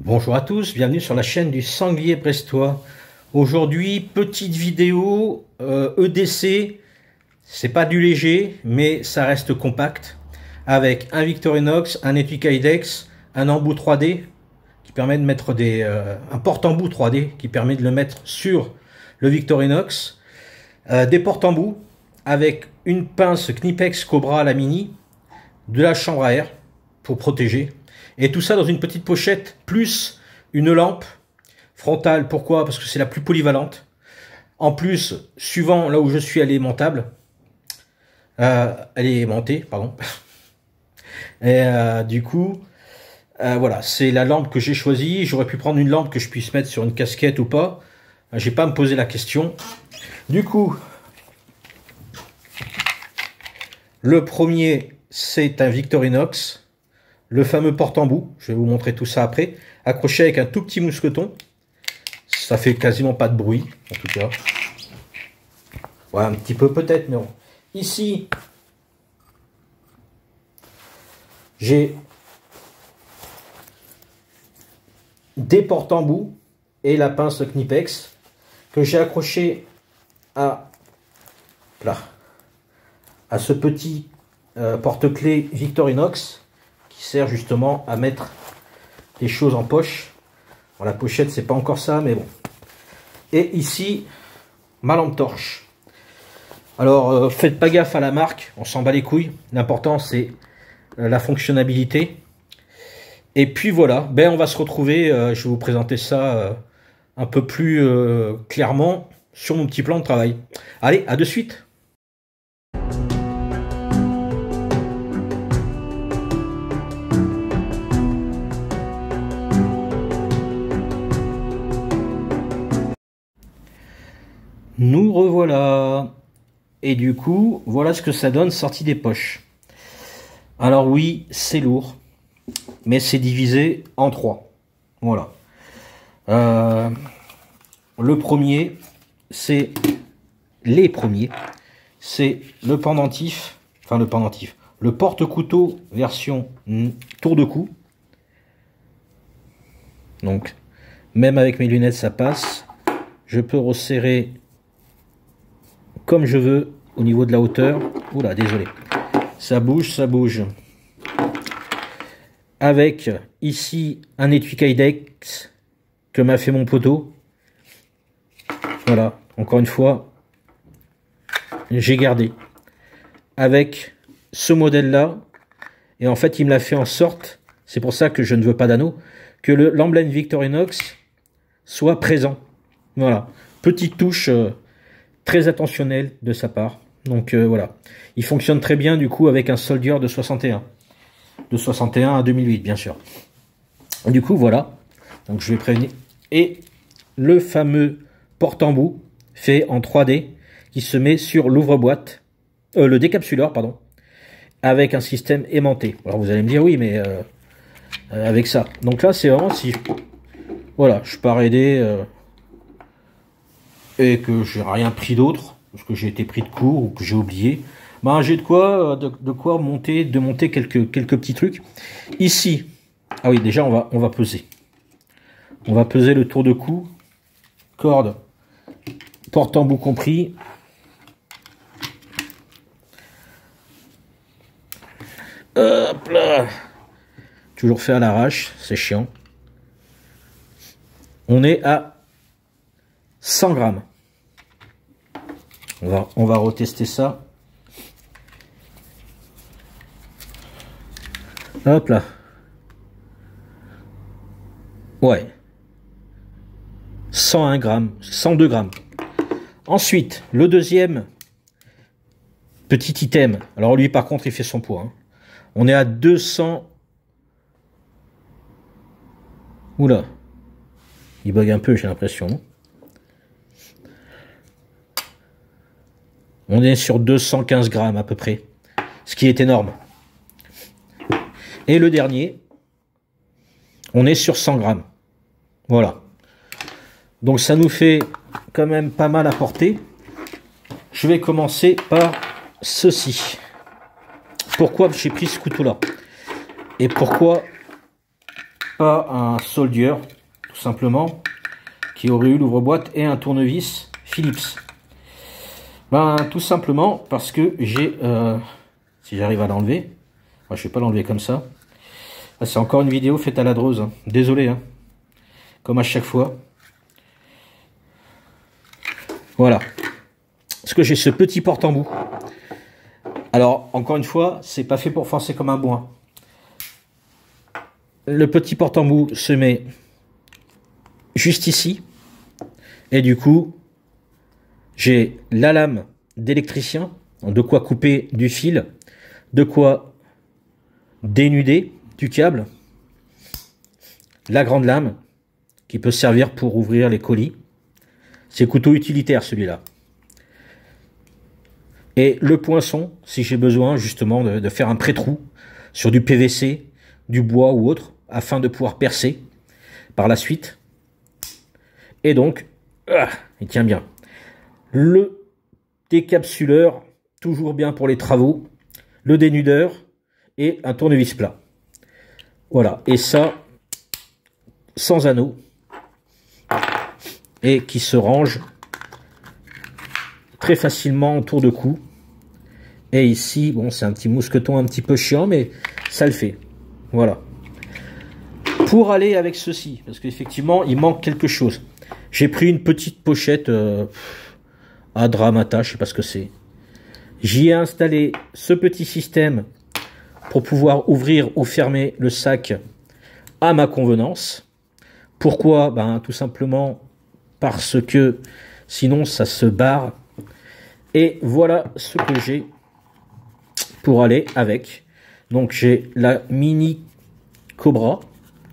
Bonjour à tous, bienvenue sur la chaîne du Sanglier Brestois. Aujourd'hui, petite vidéo EDC, c'est pas du léger, mais ça reste compact, avec un Victorinox, un étui Kydex, un embout 3D qui permet de mettre un porte-embout 3D qui permet de le mettre sur le Victorinox, des porte-embouts avec une pince Knipex Cobra à la mini, de la chambre à air pour protéger. Et tout ça dans une petite pochette, plus une lampe frontale. Pourquoi? Parce que c'est la plus polyvalente. En plus, suivant là où je suis, elle est montable. Elle est aimantée, pardon. Et du coup, voilà, c'est la lampe que j'ai choisie. J'aurais pu prendre une lampe que je puisse mettre sur une casquette ou pas. J'ai pas à me poser la question. Du coup, le premier, c'est un Victorinox. Le fameux porte-embout, je vais vous montrer tout ça après, accroché avec un tout petit mousqueton. Ça fait quasiment pas de bruit, en tout cas. Ouais, un petit peu peut-être, mais bon. Ici, j'ai des porte-embout et la pince Knipex que j'ai accroché à ce petit porte-clés Victorinox, qui sert justement à mettre les choses en poche. Bon, la pochette, c'est pas encore ça, mais bon. Et ici, ma lampe torche. Alors, faites pas gaffe à la marque, on s'en bat les couilles. L'important, c'est la fonctionnalité. Et puis voilà, ben, on va se retrouver, je vais vous présenter ça un peu plus clairement sur mon petit plan de travail. Allez, à de suite. Nous revoilà. Et du coup, voilà ce que ça donne sorti des poches. Alors oui, c'est lourd, mais c'est divisé en trois. Voilà. Le premier, c'est les premiers. C'est le pendentif, enfin le pendentif, le porte-couteau version tour de cou. Donc, même avec mes lunettes, ça passe. Je peux resserrer comme je veux au niveau de la hauteur. Oula, désolé. Ça bouge, ça bouge. Avec ici un étui Kydex que m'a fait mon poteau. Voilà, encore une fois, j'ai gardé. Avec ce modèle-là. Et en fait, il me l'a fait en sorte, c'est pour ça que je ne veux pas d'anneau, que l'emblème Victorinox soit présent. Voilà, petite touche très attentionnel de sa part. Donc voilà, il fonctionne très bien du coup avec un soldier de 61. De 61 à 2008 bien sûr. Du coup voilà, donc je vais prévenir. Et le fameux porte-embout fait en 3D qui se met sur l'ouvre-boîte, le décapsuleur pardon, avec un système aimanté. Alors vous allez me dire oui mais avec ça. Donc là c'est vraiment si voilà, je pars aider et que j'ai rien pris d'autre, parce que j'ai été pris de court ou que j'ai oublié, ben j'ai de quoi monter quelques petits trucs. Ici, ah oui, déjà on va peser. On va peser le tour de cou, corde, porte-embout compris. Hop là, toujours fait à l'arrache, c'est chiant. On est à 100 grammes. On va retester ça. Hop là. Ouais. 101 grammes, 102 grammes. Ensuite, le deuxième petit item. Alors lui, par contre, il fait son poids. Hein. On est à 200. Oula. Il bug un peu, j'ai l'impression. On est sur 215 grammes à peu près, ce qui est énorme. Et le dernier, on est sur 100 grammes. Voilà. Donc ça nous fait quand même pas mal à porter. Je vais commencer par ceci. Pourquoi j'ai pris ce couteau-là? Et pourquoi pas un soldier, tout simplement, qui aurait eu l'ouvre-boîte et un tournevis Philips? Ben, tout simplement parce que j'ai, si j'arrive à l'enlever, moi je vais pas l'enlever comme ça. Ah, c'est encore une vidéo faite à la Dreuse, hein. Désolé, hein. Comme à chaque fois. Voilà. Parce que j'ai ce petit porte-embout. Alors, encore une fois, c'est pas fait pour forcer comme un bois. Le petit porte-embout se met juste ici. Et du coup, j'ai la lame d'électricien. De quoi couper du fil. De quoi dénuder du câble. La grande lame qui peut servir pour ouvrir les colis. C'est couteau utilitaire celui-là. Et le poinçon, si j'ai besoin justement de faire un pré-trou sur du PVC, du bois ou autre, afin de pouvoir percer par la suite. Et donc, il tient bien. Le décapsuleur, toujours bien pour les travaux. Le dénudeur et un tournevis plat. Voilà, et ça, sans anneau. Et qui se range très facilement autour de cou. Et ici, bon, c'est un petit mousqueton un petit peu chiant, mais ça le fait. Voilà. Pour aller avec ceci, parce qu'effectivement, il manque quelque chose. J'ai pris une petite pochette à Dramata, je sais pas ce que c'est. J'y ai installé ce petit système pour pouvoir ouvrir ou fermer le sac à ma convenance. Pourquoi? Ben, tout simplement parce que sinon ça se barre. Et voilà ce que j'ai pour aller avec. Donc j'ai la mini Cobra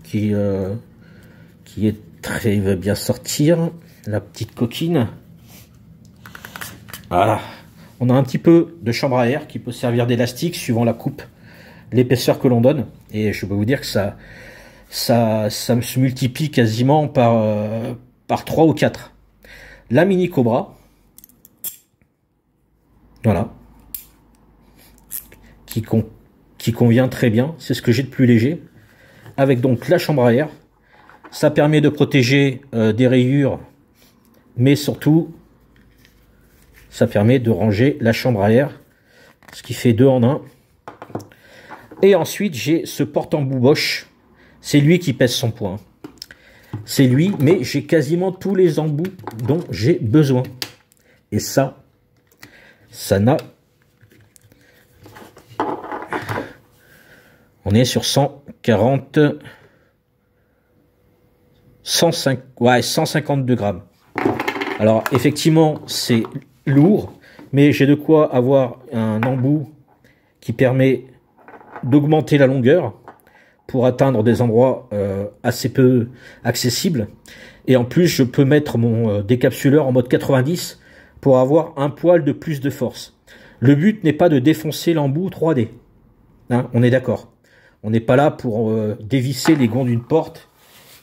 qui est très, il va bien sortir. La petite coquine. Voilà. On a un petit peu de chambre à air qui peut servir d'élastique suivant la coupe, l'épaisseur que l'on donne. Et je peux vous dire que ça se multiplie quasiment par 3 ou 4. La mini Cobra. Voilà. Qui convient très bien. C'est ce que j'ai de plus léger. Avec donc la chambre à air. Ça permet de protéger des rayures. Mais surtout, ça permet de ranger la chambre à air. Ce qui fait 2 en 1. Et ensuite, j'ai ce porte-embout Bosch. C'est lui qui pèse son poids. C'est lui, mais j'ai quasiment tous les embouts dont j'ai besoin. Et ça n'a... On est sur 140... 152 grammes. Alors, effectivement, c'est lourd, mais j'ai de quoi avoir un embout qui permet d'augmenter la longueur pour atteindre des endroits assez peu accessibles. Et en plus, je peux mettre mon décapsuleur en mode 90 pour avoir un poil de plus de force. Le but n'est pas de défoncer l'embout 3D. Hein, on est d'accord. On n'est pas là pour dévisser les gonds d'une porte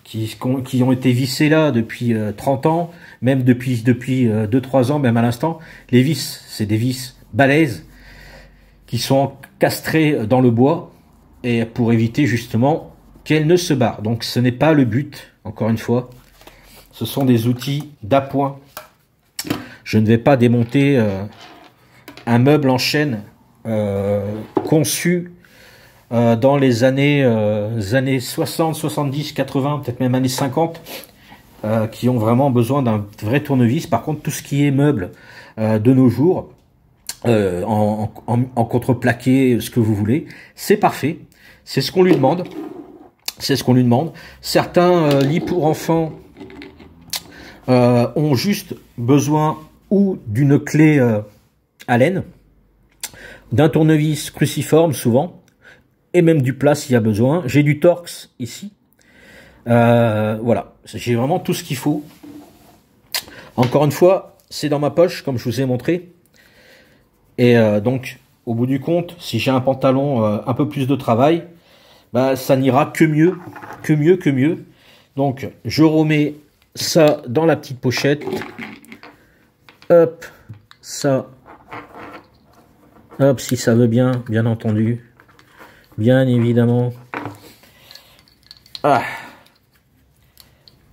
qui ont été vissés là depuis 30 ans, même depuis 2-3 ans, même à l'instant. Les vis, c'est des vis balèzes qui sont encastrées dans le bois et pour éviter justement qu'elles ne se barrent. Donc ce n'est pas le but, encore une fois. Ce sont des outils d'appoint. Je ne vais pas démonter un meuble en chaîne conçu dans les années 60, 70, 80, peut-être même années 50, qui ont vraiment besoin d'un vrai tournevis. Par contre, tout ce qui est meuble de nos jours, en contreplaqué, ce que vous voulez, c'est parfait. C'est ce qu'on lui demande. C'est ce qu'on lui demande. Certains lits pour enfants ont juste besoin ou d'une clé Allen, d'un tournevis cruciforme souvent, et même du plat s'il y a besoin. J'ai du Torx ici. Voilà, j'ai vraiment tout ce qu'il faut. Encore une fois, c'est dans ma poche, comme je vous ai montré. Et donc, au bout du compte, si j'ai un pantalon un peu plus de travail, bah, ça n'ira que mieux, que mieux. Donc, je remets ça dans la petite pochette. Hop, ça. Hop, si ça veut bien, bien entendu. Bien évidemment. Ah,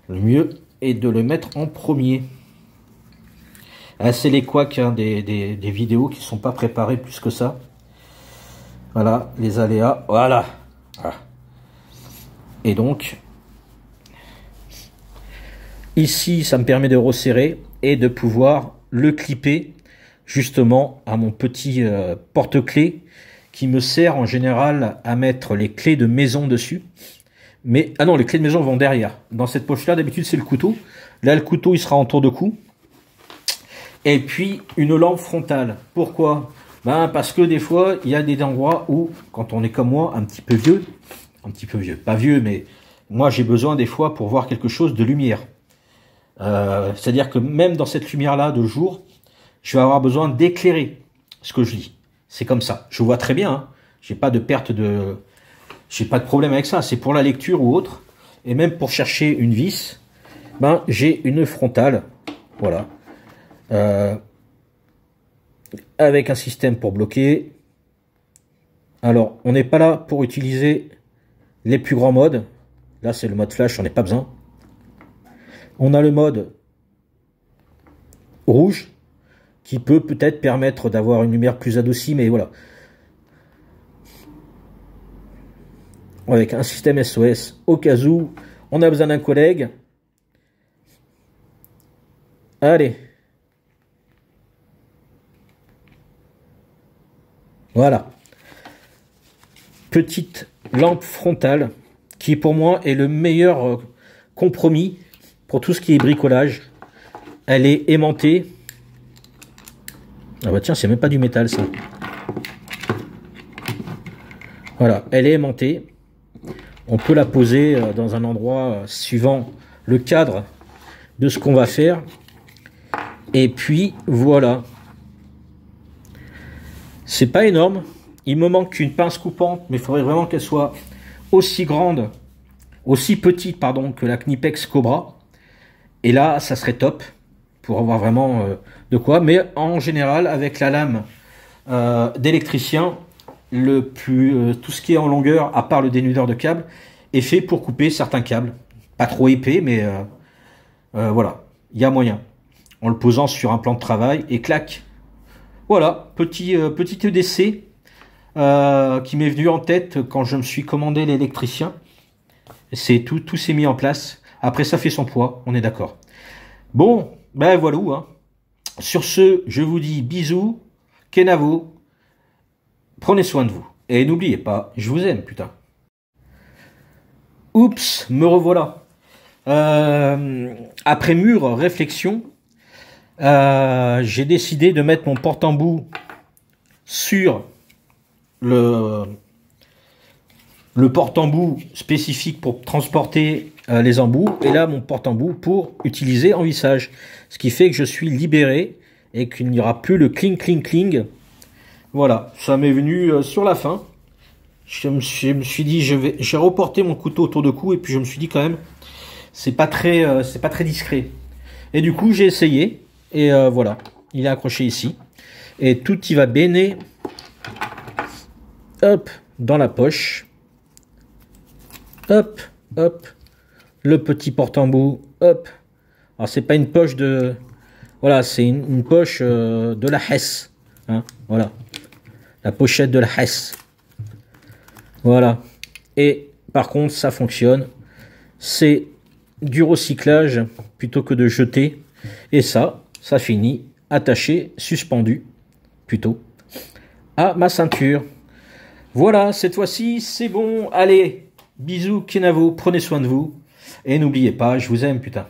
le mieux est de le mettre en premier. Ah, c'est les couacs hein, des vidéos qui ne sont pas préparées plus que ça. Voilà, les aléas. Voilà. Ah. Et donc, ici, ça me permet de resserrer et de pouvoir le clipper justement à mon petit porte-clés qui me sert en général à mettre les clés de maison dessus. Mais, ah non, les clés de maison vont derrière. Dans cette poche-là, d'habitude, c'est le couteau. Là, le couteau, il sera en tour de cou. Et puis, une lampe frontale. Pourquoi? Ben, parce que des fois, il y a des endroits où, quand on est comme moi, un petit peu vieux, pas vieux, mais moi, j'ai besoin des fois pour voir quelque chose de lumière. C'est-à-dire que même dans cette lumière-là de jour, je vais avoir besoin d'éclairer ce que je lis. C'est comme ça. Je vois très bien. Hein. J'ai pas de perte de... J'ai pas de problème avec ça. C'est pour la lecture ou autre. Et même pour chercher une vis, ben, j'ai une frontale. Voilà. Avec un système pour bloquer. Alors, on n'est pas là pour utiliser les plus grands modes. Là, c'est le mode flash, on n'est pas besoin. On a le mode rouge qui peut peut-être permettre d'avoir une lumière plus adoucie, mais voilà. Avec un système SOS, au cas où on a besoin d'un collègue. Allez. Voilà. Petite lampe frontale qui pour moi est le meilleur compromis pour tout ce qui est bricolage. Elle est aimantée. Ah bah tiens, c'est même pas du métal ça. Voilà, elle est aimantée. On peut la poser dans un endroit suivant le cadre de ce qu'on va faire. Et puis voilà. C'est pas énorme. Il me manque une pince coupante, mais il faudrait vraiment qu'elle soit aussi grande, aussi petite, pardon, que la Knipex Cobra. Et là, ça serait top pour avoir vraiment de quoi. Mais en général, avec la lame d'électricien, tout ce qui est en longueur, à part le dénudeur de câble, est fait pour couper certains câbles. Pas trop épais, mais voilà, il y a moyen. En le posant sur un plan de travail, et clac. Voilà, petit EDC qui m'est venu en tête quand je me suis commandé l'électricien. C'est tout s'est mis en place. Après, ça fait son poids, on est d'accord. Bon, ben voilà. Hein. Sur ce, je vous dis bisous, Kenavo, prenez soin de vous. Et n'oubliez pas, je vous aime, putain. Oups, me revoilà. Après mûre réflexion, j'ai décidé de mettre mon porte-embout sur le porte-embout spécifique pour transporter les embouts, et là mon porte-embout pour utiliser en vissage, ce qui fait que je suis libéré et qu'il n'y aura plus le cling cling cling. Voilà, ça m'est venu sur la fin. Je me suis dit j'ai reporté mon couteau autour de cou, et puis je me suis dit quand même c'est pas très discret, et du coup j'ai essayé, et voilà, il est accroché ici et tout y va bene. Hop, dans la poche. Hop, hop. Le petit porte-embout. Hop. Alors, c'est pas une poche de... Voilà, c'est une poche de la Hess. Hein, voilà. La pochette de la Hess. Voilà. Et par contre, ça fonctionne. C'est du recyclage plutôt que de jeter. Et ça finit attaché, suspendu, plutôt, à ma ceinture. Voilà, cette fois-ci, c'est bon. Allez, bisous, Kenavo, prenez soin de vous. Et n'oubliez pas, je vous aime, putain.